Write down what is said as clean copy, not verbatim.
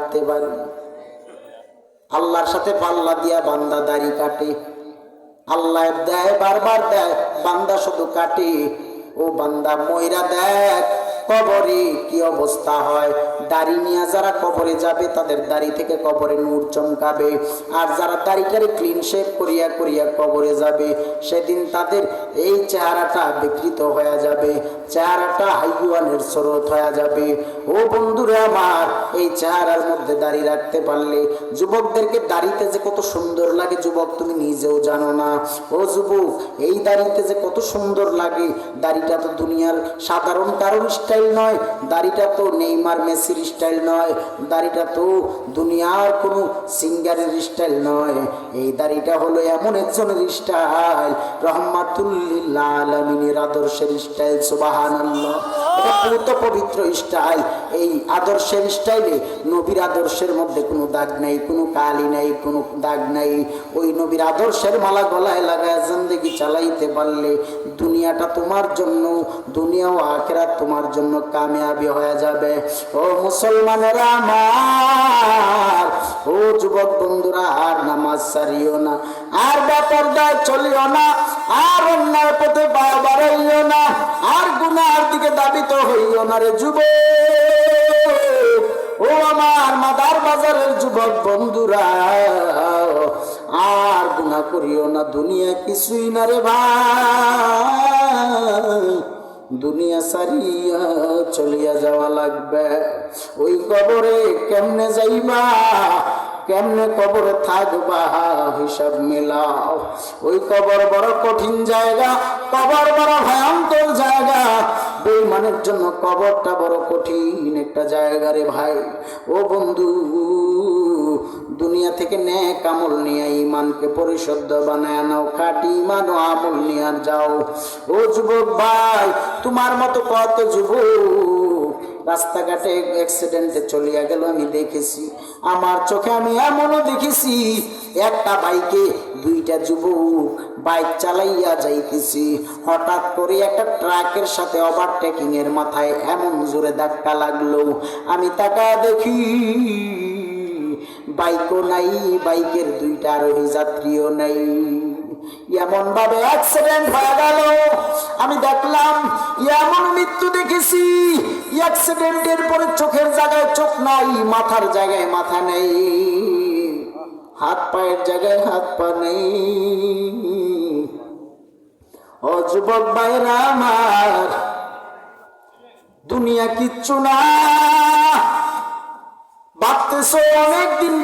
কাটতে পারি। আল্লাহর সাথে পাল্লা দিয়া বান্দা দাড়ি কাটে, আল্লাহ দেয় বারবার দেয়, বান্দা শুধু কাটে। ও বান্দা ময়রা দেখ কবরে কি অবস্থা হয়। দাড়ি নিয়ে যারা কবরে যাবে তাদের দাড়ি থেকে কবরে নূর চমকাবে, আর যারা দাড়িটারে ক্লিন শেভ করিয়া করিয়া কবরে যাবে সেদিন তাদের এই চেহারাটা বিকৃত হয়ে যাবে, চেহারাটা হাইওয়ানের স্রোত হয়ে যাবে। ও বন্ধুরে আমার, এই চেহারার মধ্যে দাড়ি রাখতে পারলে যুবকদেরকে দাড়িতে যে কত সুন্দর লাগে যুবক তুমি নিজেও জানো না। ও যুবক, এই দাড়িতে যে কত সুন্দর লাগে। দাড়িটা তো দুনিয়ার সাধারণ কারোর স্টাইল নয়, দাড়িটা তো নেইমার মেসির স্টাইল নয়, দাড়িটা তো দুনিয়ার কোনো সিঙ্গারের স্টাইল নয়। এই দাড়িটা হলো এমন একজনের স্টাইল, রহমাতুল লিল আলামিনের আদর্শের স্টাইল। সুবহানাল্লাহ, এটা পুরো পবিত্র স্টাইল। এই আদর্শের স্টাইলে নবীর আদর্শের মধ্যে কোনো দাগ নাই, কোনো কালি নাই, কোনো দাগ নাই। ওই নবীর আদর্শের মালা গলায় লাগায় জিন্দেগি চালাইতে পারলে দুনিয়াটা তোমার জন্য, দুনিয়া ও আখিরাত তোমার জন্য কামিয়াবি হয়ে যাবে। ও মুসলমানেরা আমার, ও যুবক বন্ধুরা, আর নামাজ ছাড়িও না, আর বেপরদায় চলিও না, আর অন্যায় পথে পা বাড়াইও না, আর গুনার দিকে দাবিত হইও না রে যুবক। ও আমার মাদার বাজারের যুবক বন্ধুরা, আর গুনাহ করিও না। দুনিয়া কিছুই না রে ভাই, দুনিয়া সারিয়া চলিয়া যাওয়া লাগবে। ওই কবরে কেমনে যাইবা, কেমনে কবরে থাকবা, হিসাব মেলাও। ওই কবর বড় কঠিন জায়গা, কবর বড় ভয়ঙ্কর জায়গা। বেঈমানের জন্য কবরটা বড় কঠিন একটা জায়গা রে ভাই। ও বন্ধু, দুনিয়া থেকে নেক আমল নিয়ে ইমানকে পরিশুদ্ধ বানায় নাও, খাঁটি ইমান ও আমল নিয়ে আর যাও। ও যুবক ভাই, তোমার মতো কত যুবক রাস্তাঘাটে অ্যাক্সিডেন্টে চলিয়া গেল, আমি দেখেছি, আমার চোখে আমি এমনও দেখেছি একটা বাইকে দুইটা যুবক বাইক চালাইয়া যাইতেছি, হঠাৎ করে একটা ট্রাকের সাথে ওভারটেকিং এর মাথায় এমন জোরে ধাক্কা লাগলো। আমি তাকায় দেখি বাইকও নাই, বাইকের দুইটা আরোহী যাত্রীও নাই। এমন ভাবে অ্যাক্সিডেন্ট হয়ে গেল। আমি দেখলাম এমন মৃত্যু দেখেছি, অ্যাক্সিডেন্টের পরে চোখের জায়গায় চোখ নাই, মাথার জায়গায় মাথা নেই, হাত পায়ের জায়গায় হাত পা নেই। ও যুবক ভাইরা আমার, দুনিয়া কিচ্ছু না। ভাবতেছো অনেকদিন